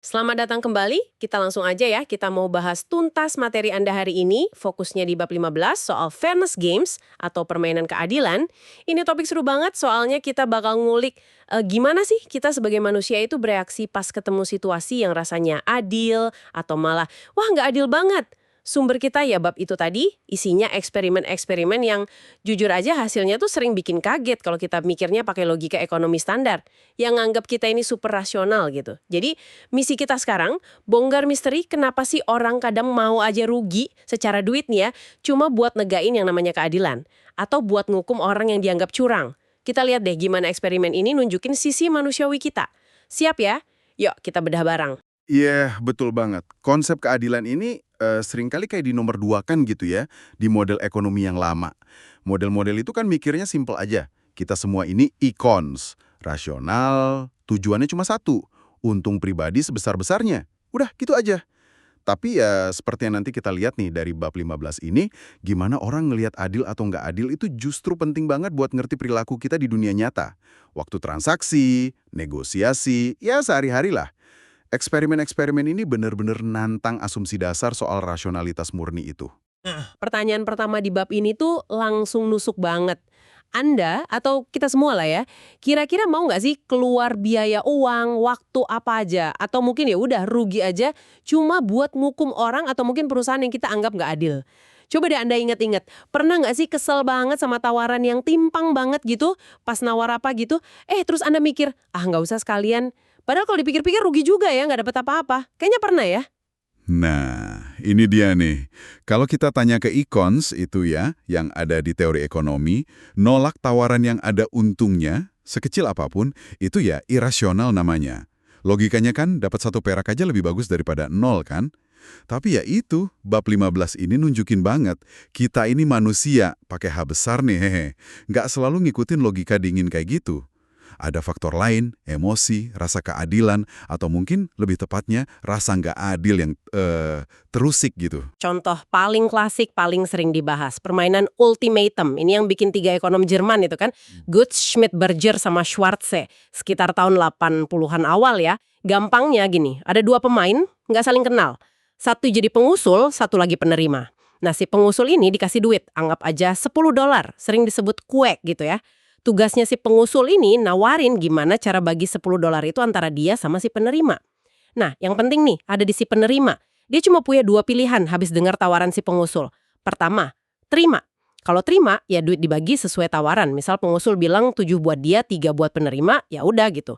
Selamat datang kembali, kita langsung aja ya, kita mau bahas tuntas materi Anda hari ini, fokusnya di bab 15 soal fairness games atau permainan keadilan. Ini topik seru banget soalnya kita bakal ngulik gimana sih kita sebagai manusia itu bereaksi pas ketemu situasi yang rasanya adil atau malah, wah nggak adil banget. Sumber kita ya bab itu tadi, isinya eksperimen-eksperimen yang jujur aja hasilnya tuh sering bikin kaget kalau kita mikirnya pakai logika ekonomi standar, yang nganggap kita ini super rasional gitu. Jadi misi kita sekarang, bongkar misteri kenapa sih orang kadang mau aja rugi secara duit nih ya, cuma buat negain yang namanya keadilan. Atau buat ngukum orang yang dianggap curang. Kita lihat deh gimana eksperimen ini nunjukin sisi manusiawi kita. Siap ya? Yuk kita bedah bareng. Iya, betul banget. Konsep keadilan ini seringkali kayak di nomor dua kan gitu ya, di model ekonomi yang lama. Model-model itu kan mikirnya simple aja. Kita semua ini econs, rasional, tujuannya cuma satu, untung pribadi sebesar-besarnya. Udah, gitu aja. Tapi ya seperti yang nanti kita lihat nih dari bab 15 ini, gimana orang ngelihat adil atau nggak adil itu justru penting banget buat ngerti perilaku kita di dunia nyata. Waktu transaksi, negosiasi, ya sehari-hari lah. Eksperimen-eksperimen ini benar-benar nantang asumsi dasar soal rasionalitas murni itu. Pertanyaan pertama di bab ini tuh langsung nusuk banget. Anda atau kita semua lah ya, kira-kira mau nggak sih keluar biaya uang, waktu apa aja, atau mungkin ya udah rugi aja, cuma buat ngukum orang atau mungkin perusahaan yang kita anggap nggak adil. Coba deh Anda inget-inget, pernah nggak sih kesel banget sama tawaran yang timpang banget gitu, pas nawar apa gitu, terus Anda mikir, ah nggak usah sekalian. Padahal kalau dipikir-pikir rugi juga ya, nggak dapet apa-apa. Kayaknya pernah ya? Nah, ini dia nih. Kalau kita tanya ke econs itu ya, yang ada di teori ekonomi, nolak tawaran yang ada untungnya, sekecil apapun, itu ya irasional namanya. Logikanya kan dapat satu perak aja lebih bagus daripada nol kan? Tapi ya itu, bab 15 ini nunjukin banget, kita ini manusia, pakai H besar nih, hehe. Nggak selalu ngikutin logika dingin kayak gitu. Ada faktor lain, emosi, rasa keadilan, atau mungkin lebih tepatnya rasa nggak adil yang terusik gitu. Contoh paling klasik, paling sering dibahas, permainan ultimatum. Ini yang bikin tiga ekonom Jerman itu kan, Goods, Schmidt, Berger, sama Schwarze. Sekitar tahun 80-an awal ya. Gampangnya gini, ada dua pemain, nggak saling kenal. Satu jadi pengusul, satu lagi penerima. Nah si pengusul ini dikasih duit, anggap aja $10, sering disebut kue gitu ya. Tugasnya si pengusul ini nawarin gimana cara bagi $10 itu antara dia sama si penerima. Nah, yang penting nih, ada di si penerima. Dia cuma punya dua pilihan habis dengar tawaran si pengusul. Pertama, terima. Kalau terima, ya duit dibagi sesuai tawaran. Misal pengusul bilang 7 buat dia, 3 buat penerima, ya udah gitu.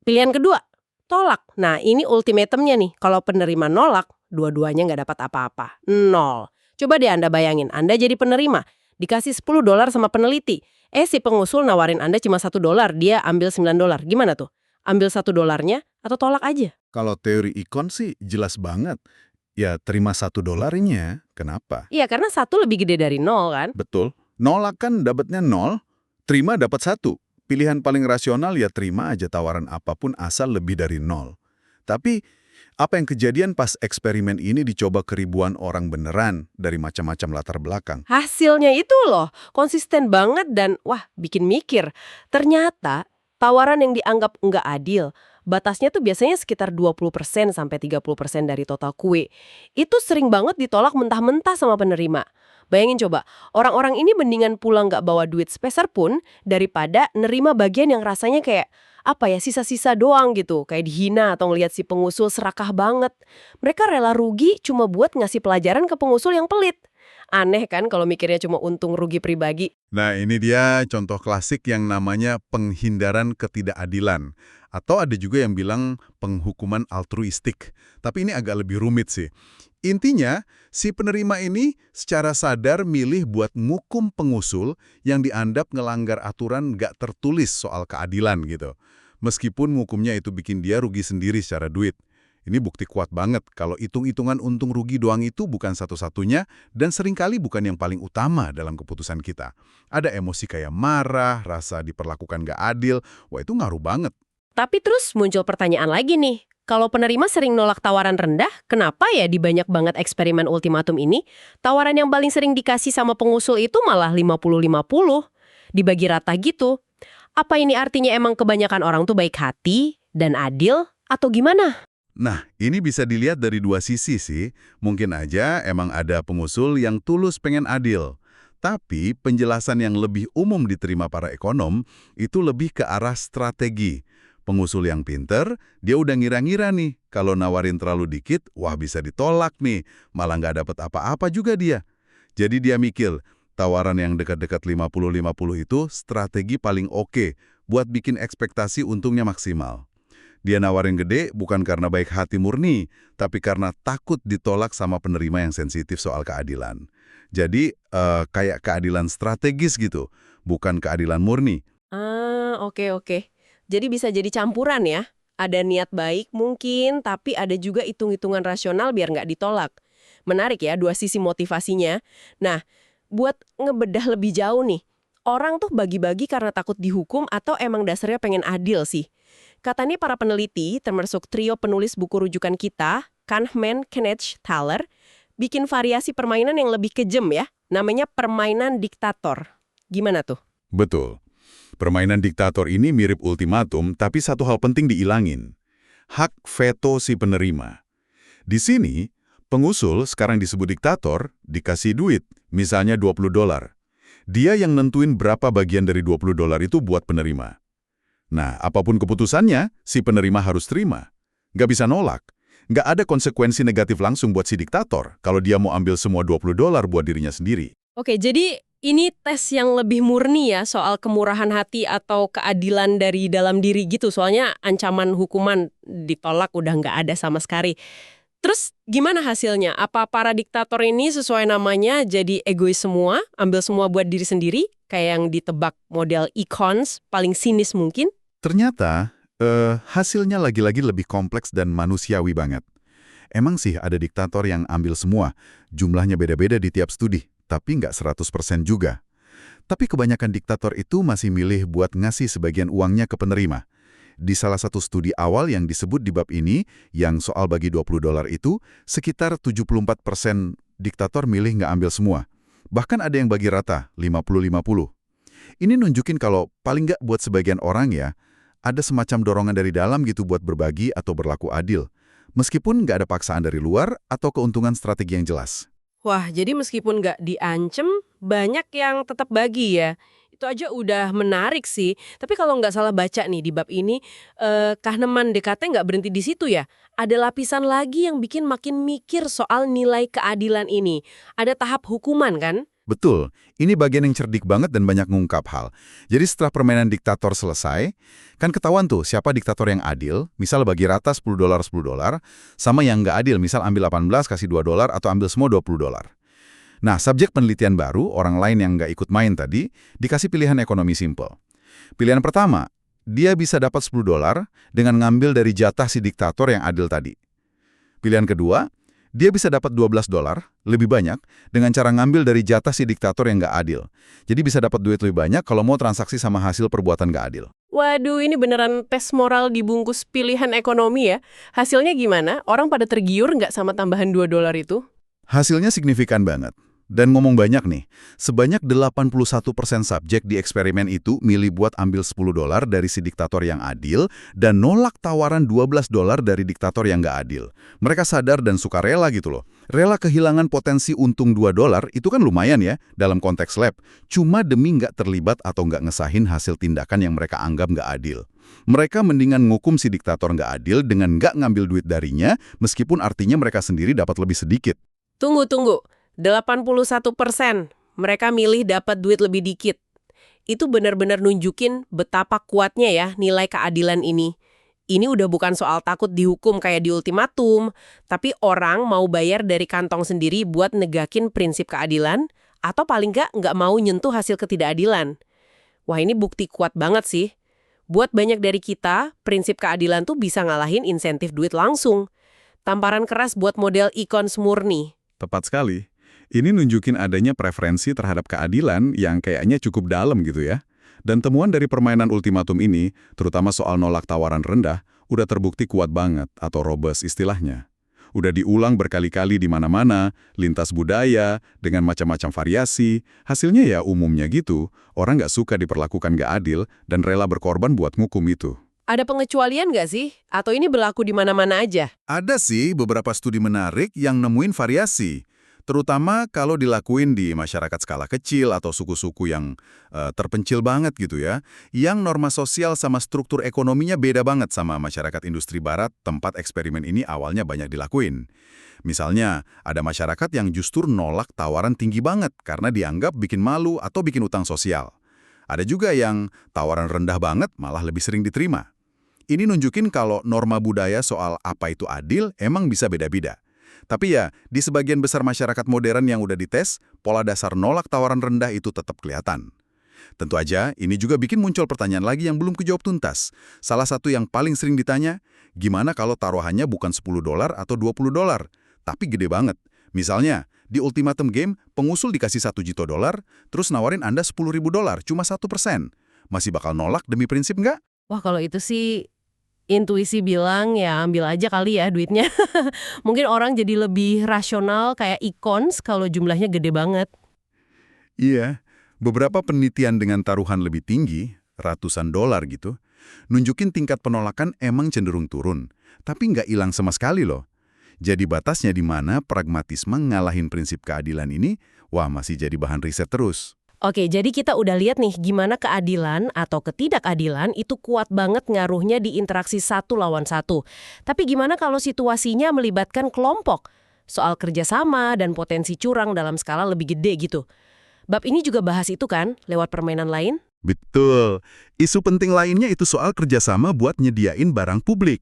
Pilihan kedua, tolak. Nah, ini ultimatumnya nih. Kalau penerima nolak, dua-duanya nggak dapat apa-apa. Nol. Coba deh Anda bayangin, Anda jadi penerima. Dikasih $10 sama peneliti. Si pengusul nawarin Anda cuma $1, dia ambil $9. Gimana tuh? Ambil $1 atau tolak aja? Kalau teori ikon sih jelas banget. Ya terima $1-nya, kenapa? Iya, karena satu lebih gede dari nol kan? Betul. Nolak kan dapatnya 0, terima dapat 1. Pilihan paling rasional ya terima aja tawaran apapun asal lebih dari 0. Tapi apa yang kejadian pas eksperimen ini dicoba ke ribuan orang beneran dari macam-macam latar belakang? Hasilnya itu loh, konsisten banget dan wah bikin mikir. Ternyata tawaran yang dianggap nggak adil, batasnya tuh biasanya sekitar 20% sampai 30% dari total kue. Itu sering banget ditolak mentah-mentah sama penerima. Bayangin coba, orang-orang ini mendingan pulang nggak bawa duit sepeser pun daripada nerima bagian yang rasanya kayak apa ya, sisa-sisa doang gitu, kayak dihina atau ngelihat si pengusul serakah banget. Mereka rela rugi cuma buat ngasih pelajaran ke pengusul yang pelit. Aneh kan kalau mikirnya cuma untung rugi pribadi. Nah, ini dia contoh klasik yang namanya penghindaran ketidakadilan. Atau ada juga yang bilang penghukuman altruistik. Tapi ini agak lebih rumit sih. Intinya, si penerima ini secara sadar milih buat ngukum pengusul yang dianggap ngelanggar aturan nggak tertulis soal keadilan gitu. Meskipun ngukumnya itu bikin dia rugi sendiri secara duit. Ini bukti kuat banget kalau hitung-hitungan untung rugi doang itu bukan satu-satunya dan seringkali bukan yang paling utama dalam keputusan kita. Ada emosi kayak marah, rasa diperlakukan nggak adil, wah itu ngaruh banget. Tapi terus muncul pertanyaan lagi nih. Kalau penerima sering nolak tawaran rendah, kenapa ya di banyak banget eksperimen ultimatum ini, tawaran yang paling sering dikasih sama pengusul itu malah 50-50, dibagi rata gitu? Apa ini artinya emang kebanyakan orang tuh baik hati dan adil, atau gimana? Nah, ini bisa dilihat dari dua sisi sih. Mungkin aja emang ada pengusul yang tulus pengen adil. Tapi penjelasan yang lebih umum diterima para ekonom itu lebih ke arah strategi. Pengusul yang pinter, dia udah ngira-ngira nih, kalau nawarin terlalu dikit, wah bisa ditolak nih, malah nggak dapat apa-apa juga dia. Jadi dia mikir, tawaran yang dekat-dekat 50-50 itu strategi paling oke buat bikin ekspektasi untungnya maksimal. Dia nawarin gede bukan karena baik hati murni, tapi karena takut ditolak sama penerima yang sensitif soal keadilan. Jadi, kayak keadilan strategis gitu, bukan keadilan murni. Oke oke. Jadi bisa jadi campuran ya. Ada niat baik mungkin, tapi ada juga hitung-hitungan rasional biar nggak ditolak. Menarik ya dua sisi motivasinya. Nah, buat ngebedah lebih jauh nih, orang tuh bagi-bagi karena takut dihukum atau emang dasarnya pengen adil sih? Katanya para peneliti, termasuk trio penulis buku rujukan kita, Kahneman, Knecht, Thaler, bikin variasi permainan yang lebih kejam ya, namanya permainan diktator. Gimana tuh? Betul. Permainan diktator ini mirip ultimatum, tapi satu hal penting diilangin. Hak veto si penerima. Di sini, pengusul sekarang disebut diktator, dikasih duit, misalnya $20. Dia yang nentuin berapa bagian dari $20 itu buat penerima. Nah, apapun keputusannya, si penerima harus terima. Nggak bisa nolak. Nggak ada konsekuensi negatif langsung buat si diktator kalau dia mau ambil semua $20 buat dirinya sendiri. Oke, jadi ini tes yang lebih murni ya soal kemurahan hati atau keadilan dari dalam diri gitu. Soalnya ancaman hukuman ditolak udah nggak ada sama sekali. Terus gimana hasilnya? Apa para diktator ini sesuai namanya jadi egois semua, ambil semua buat diri sendiri? Kayak yang ditebak model icons, paling sinis mungkin? Ternyata, hasilnya lagi-lagi lebih kompleks dan manusiawi banget. Emang sih ada diktator yang ambil semua, jumlahnya beda-beda di tiap studi, tapi nggak 100% juga. Tapi kebanyakan diktator itu masih milih buat ngasih sebagian uangnya ke penerima. Di salah satu studi awal yang disebut di bab ini, yang soal bagi $20 itu, sekitar 74% diktator milih nggak ambil semua. Bahkan ada yang bagi rata, 50-50. Ini nunjukin kalau paling nggak buat sebagian orang ya, ada semacam dorongan dari dalam gitu buat berbagi atau berlaku adil. Meskipun nggak ada paksaan dari luar atau keuntungan strategi yang jelas. Wah, jadi meskipun nggak diancem, banyak yang tetap bagi ya. Itu aja udah menarik sih. Tapi kalau nggak salah baca nih di bab ini, Kahneman DKT nggak berhenti di situ ya. Ada lapisan lagi yang bikin makin mikir soal nilai keadilan ini. Ada tahap hukuman kan? Betul, ini bagian yang cerdik banget dan banyak ngungkap hal. Jadi setelah permainan diktator selesai, kan ketahuan tuh siapa diktator yang adil, misal bagi rata $10, sama yang nggak adil, misal ambil 18, kasih $2, atau ambil semua $20. Nah, subjek penelitian baru, orang lain yang nggak ikut main tadi, dikasih pilihan ekonomi simple. Pilihan pertama, dia bisa dapat $10 dengan ngambil dari jatah si diktator yang adil tadi. Pilihan kedua, dia bisa dapat $12, lebih banyak, dengan cara ngambil dari jatah si diktator yang nggak adil. Jadi bisa dapat duit lebih banyak kalau mau transaksi sama hasil perbuatan nggak adil. Waduh, ini beneran tes moral dibungkus pilihan ekonomi ya. Hasilnya gimana? Orang pada tergiur nggak sama tambahan $2 itu? Hasilnya signifikan banget. Dan ngomong banyak nih, sebanyak 81% subjek di eksperimen itu milih buat ambil $10 dari si diktator yang adil dan nolak tawaran $12 dari diktator yang nggak adil. Mereka sadar dan suka rela gitu loh. Rela kehilangan potensi untung $2 itu kan lumayan ya dalam konteks lab. Cuma demi nggak terlibat atau nggak ngesahin hasil tindakan yang mereka anggap nggak adil. Mereka mendingan ngukum si diktator nggak adil dengan nggak ngambil duit darinya meskipun artinya mereka sendiri dapat lebih sedikit. Tunggu. 81% mereka milih dapat duit lebih dikit. Itu benar-benar nunjukin betapa kuatnya ya nilai keadilan ini. Ini udah bukan soal takut dihukum kayak di ultimatum, tapi orang mau bayar dari kantong sendiri buat negakin prinsip keadilan, atau paling nggak mau nyentuh hasil ketidakadilan. Wah, ini bukti kuat banget sih. Buat banyak dari kita, prinsip keadilan tuh bisa ngalahin insentif duit langsung. Tamparan keras buat model icons murni. Tepat sekali. Ini nunjukin adanya preferensi terhadap keadilan yang kayaknya cukup dalam gitu ya. Dan temuan dari permainan ultimatum ini, terutama soal nolak tawaran rendah, udah terbukti kuat banget atau robust istilahnya. Udah diulang berkali-kali di mana-mana, lintas budaya, dengan macam-macam variasi. Hasilnya ya umumnya gitu, orang nggak suka diperlakukan nggak adil dan rela berkorban buat ngukum itu. Ada pengecualian nggak sih? Atau ini berlaku di mana-mana aja? Ada sih beberapa studi menarik yang nemuin variasi, terutama kalau dilakuin di masyarakat skala kecil atau suku-suku yang terpencil banget gitu ya, yang norma sosial sama struktur ekonominya beda banget sama masyarakat industri barat tempat eksperimen ini awalnya banyak dilakuin. Misalnya, ada masyarakat yang justru nolak tawaran tinggi banget karena dianggap bikin malu atau bikin utang sosial. Ada juga yang tawaran rendah banget malah lebih sering diterima. Ini nunjukin kalau norma budaya soal apa itu adil emang bisa beda-beda. Tapi ya, di sebagian besar masyarakat modern yang udah dites, pola dasar nolak tawaran rendah itu tetap kelihatan. Tentu aja, ini juga bikin muncul pertanyaan lagi yang belum kejawab tuntas. Salah satu yang paling sering ditanya, gimana kalau taruhannya bukan $10 atau $20, tapi gede banget. Misalnya, di ultimatum game, pengusul dikasih $1 juta, terus nawarin Anda $10.000, cuma 1%. Masih bakal nolak demi prinsip nggak? Wah, kalau itu sih intuisi bilang ya ambil aja kali ya duitnya. Mungkin orang jadi lebih rasional kayak icons kalau jumlahnya gede banget. Iya, beberapa penelitian dengan taruhan lebih tinggi, ratusan dolar gitu, nunjukin tingkat penolakan emang cenderung turun, tapi nggak hilang sama sekali loh. Jadi batasnya di mana pragmatisme ngalahin prinsip keadilan ini, wah masih jadi bahan riset terus. Oke, jadi kita udah lihat nih gimana keadilan atau ketidakadilan itu kuat banget ngaruhnya di interaksi satu lawan satu. Tapi gimana kalau situasinya melibatkan kelompok? Soal kerjasama dan potensi curang dalam skala lebih gede gitu. Bab ini juga bahas itu kan, lewat permainan lain? Betul. Isu penting lainnya itu soal kerjasama buat nyediain barang publik.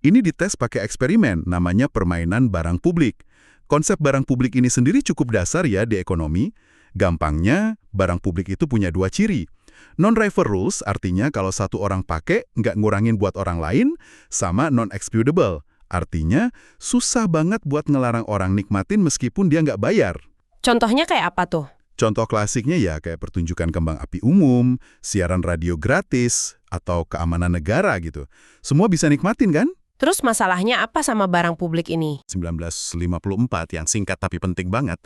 Ini dites pakai eksperimen, namanya permainan barang publik. Konsep barang publik ini sendiri cukup dasar ya di ekonomi. Gampangnya, barang publik itu punya dua ciri. Non-rival rules artinya kalau satu orang pakai, nggak ngurangin buat orang lain, sama non-excludable. Artinya, susah banget buat ngelarang orang nikmatin meskipun dia nggak bayar. Contohnya kayak apa tuh? Contoh klasiknya ya kayak pertunjukan kembang api umum, siaran radio gratis, atau keamanan negara gitu. Semua bisa nikmatin kan? Terus masalahnya apa sama barang publik ini? 1954 yang singkat tapi penting banget,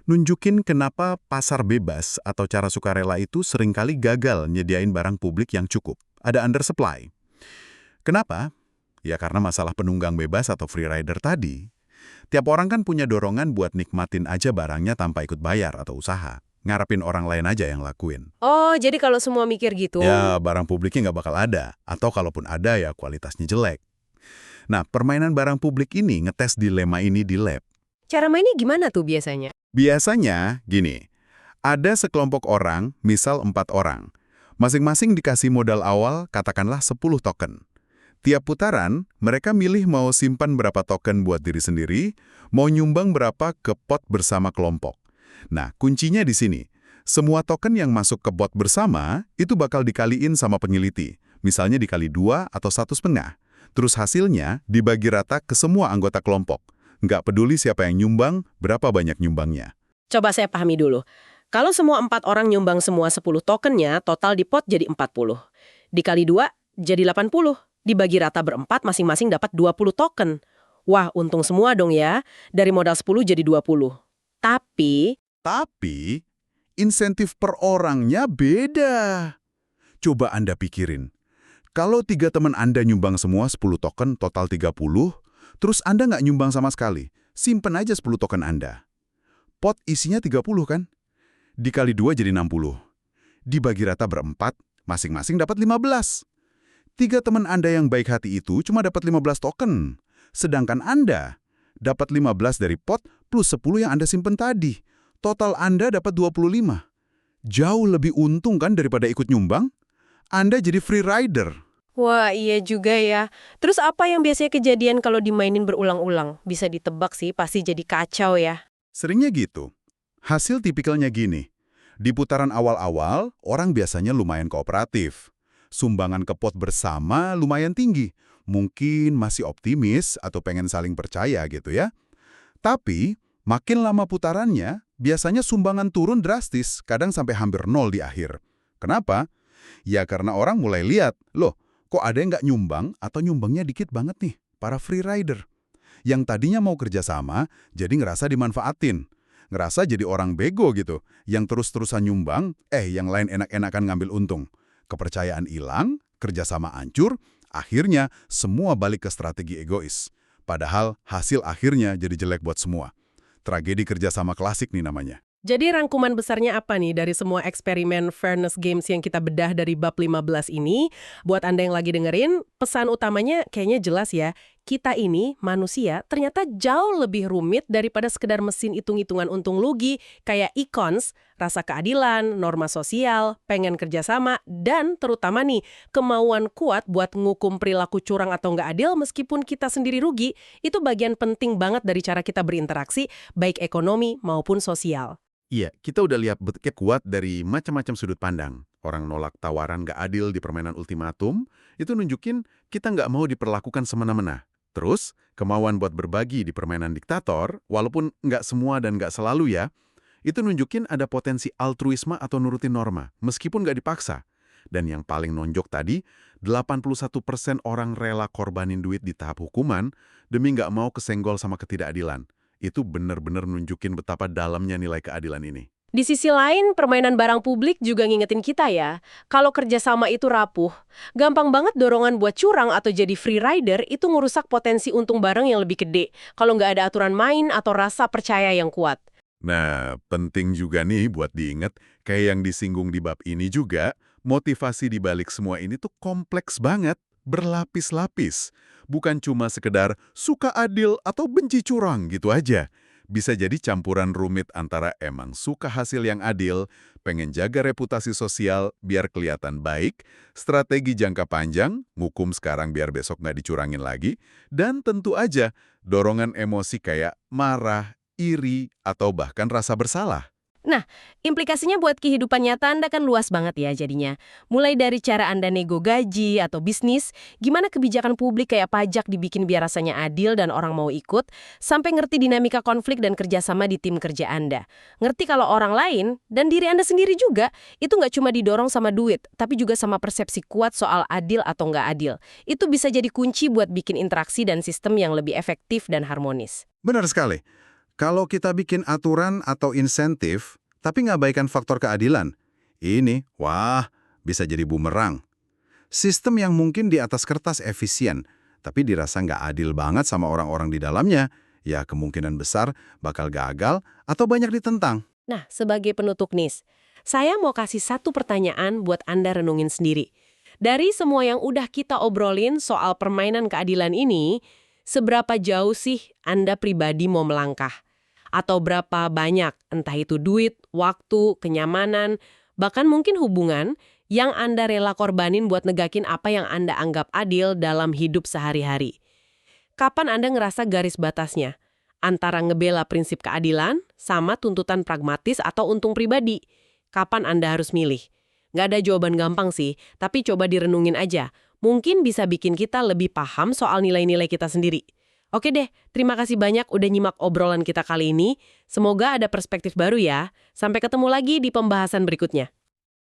nunjukin kenapa pasar bebas atau cara sukarela itu seringkali gagal nyediain barang publik yang cukup. Ada undersupply. Kenapa? Ya karena masalah penunggang bebas atau free rider tadi. Tiap orang kan punya dorongan buat nikmatin aja barangnya tanpa ikut bayar atau usaha. Ngarepin orang lain aja yang lakuin. Oh, jadi kalau semua mikir gitu? Ya, barang publiknya nggak bakal ada. Atau kalaupun ada ya kualitasnya jelek. Nah, permainan barang publik ini ngetes dilema ini di lab. Cara mainnya gimana tuh biasanya? Biasanya, gini, ada sekelompok orang, misal 4 orang. Masing-masing dikasih modal awal, katakanlah 10 token. Tiap putaran, mereka milih mau simpan berapa token buat diri sendiri, mau nyumbang berapa ke pot bersama kelompok. Nah, kuncinya di sini. Semua token yang masuk ke pot bersama, itu bakal dikaliin sama peneliti. Misalnya dikali 2 atau 1,5. Terus hasilnya dibagi rata ke semua anggota kelompok. Nggak peduli siapa yang nyumbang, berapa banyak nyumbangnya. Coba saya pahami dulu. Kalau semua 4 orang nyumbang semua 10 tokennya, total di pot jadi 40. Dikali 2, jadi 80. Dibagi rata berempat, masing-masing dapat 20 token. Wah, untung semua dong ya. Dari modal 10 jadi 20. Tapi, insentif per orangnya beda. Coba Anda pikirin. Kalau 3 teman Anda nyumbang semua 10 token, total 30, terus Anda nggak nyumbang sama sekali, simpen aja 10 token Anda. Pot isinya 30 kan? Dikali 2 jadi 60. Dibagi rata berempat, masing-masing dapat 15. 3 teman Anda yang baik hati itu cuma dapat 15 token. Sedangkan Anda dapat 15 dari pot plus 10 yang Anda simpen tadi. Total Anda dapat 25. Jauh lebih untung kan daripada ikut nyumbang? Anda jadi free rider. wah iya juga ya. Terus apa yang biasanya kejadian kalau dimainin berulang-ulang? Bisa ditebak sih, pasti jadi kacau ya. Seringnya gitu. Hasil tipikalnya gini. Di putaran awal-awal, orang biasanya lumayan kooperatif. Sumbangan ke pot bersama lumayan tinggi. Mungkin masih optimis atau pengen saling percaya gitu ya. Tapi, makin lama putarannya, biasanya sumbangan turun drastis, kadang sampai hampir nol di akhir. Kenapa? Ya karena orang mulai lihat, loh, kok ada yang nggak nyumbang atau nyumbangnya dikit banget nih, para free rider. Yang tadinya mau kerjasama, jadi ngerasa dimanfaatin. Ngerasa jadi orang bego gitu, yang terus-terusan nyumbang, yang lain enak-enakan ngambil untung. Kepercayaan hilang, kerjasama hancur, Akhirnya, semua balik ke strategi egois. Padahal hasil akhirnya jadi jelek buat semua. Tragedi kerjasama klasik nih namanya. Jadi rangkuman besarnya apa nih dari semua eksperimen fairness games yang kita bedah dari bab 15 ini? Buat Anda yang lagi dengerin, pesan utamanya kayaknya jelas ya. Kita ini, manusia, ternyata jauh lebih rumit daripada sekedar mesin hitung-hitungan untung rugi kayak econs, rasa keadilan, norma sosial, pengen kerjasama, dan terutama nih, kemauan kuat buat ngukum perilaku curang atau nggak adil meskipun kita sendiri rugi, itu bagian penting banget dari cara kita berinteraksi, baik ekonomi maupun sosial. Iya, kita udah lihat bentuknya kuat dari macam-macam sudut pandang. Orang nolak tawaran nggak adil di permainan ultimatum, itu nunjukin kita nggak mau diperlakukan semena-mena. Terus, kemauan buat berbagi di permainan diktator, walaupun nggak semua dan nggak selalu ya, itu nunjukin ada potensi altruisme atau nurutin norma, meskipun nggak dipaksa. Dan yang paling nonjok tadi, 81% orang rela korbanin duit di tahap hukuman demi nggak mau kesenggol sama ketidakadilan. Itu benar-benar nunjukin betapa dalamnya nilai keadilan ini. Di sisi lain, permainan barang publik juga ngingetin kita ya, kalau kerjasama itu rapuh, gampang banget dorongan buat curang atau jadi free rider itu ngerusak potensi untung barang yang lebih gede, kalau nggak ada aturan main atau rasa percaya yang kuat. Nah, penting juga nih buat diingat, kayak yang disinggung di bab ini juga, motivasi di balik semua ini tuh kompleks banget, berlapis-lapis. Bukan cuma sekedar suka adil atau benci curang gitu aja. Bisa jadi campuran rumit antara emang suka hasil yang adil, pengen jaga reputasi sosial biar kelihatan baik, strategi jangka panjang, ngukum sekarang biar besok nggak dicurangin lagi, dan tentu aja dorongan emosi kayak marah, iri, atau bahkan rasa bersalah. Nah, implikasinya buat kehidupan nyata Anda kan luas banget ya jadinya. Mulai dari cara Anda nego gaji atau bisnis, gimana kebijakan publik kayak pajak dibikin biar rasanya adil dan orang mau ikut, sampai ngerti dinamika konflik dan kerjasama di tim kerja Anda. Ngerti kalau orang lain, dan diri Anda sendiri juga, itu nggak cuma didorong sama duit, tapi juga sama persepsi kuat soal adil atau nggak adil. Itu bisa jadi kunci buat bikin interaksi dan sistem yang lebih efektif dan harmonis. Benar sekali. Kalau kita bikin aturan atau insentif, tapi ngabaikan faktor keadilan, ini, bisa jadi bumerang. Sistem yang mungkin di atas kertas efisien, tapi dirasa nggak adil banget sama orang-orang di dalamnya, ya kemungkinan besar bakal gagal atau banyak ditentang. Nah, sebagai penutup nih, saya mau kasih satu pertanyaan buat Anda renungin sendiri. Dari semua yang udah kita obrolin soal permainan keadilan ini, seberapa jauh sih Anda pribadi mau melangkah? Atau berapa banyak, entah itu duit, waktu, kenyamanan, bahkan mungkin hubungan yang Anda rela korbanin buat negakin apa yang Anda anggap adil dalam hidup sehari-hari. Kapan Anda ngerasa garis batasnya? Antara ngebela prinsip keadilan sama tuntutan pragmatis atau untung pribadi. Kapan Anda harus milih? Nggak ada jawaban gampang sih, tapi coba direnungin aja. Mungkin bisa bikin kita lebih paham soal nilai-nilai kita sendiri. Oke deh, terima kasih banyak udah nyimak obrolan kita kali ini. Semoga ada perspektif baru ya. Sampai ketemu lagi di pembahasan berikutnya.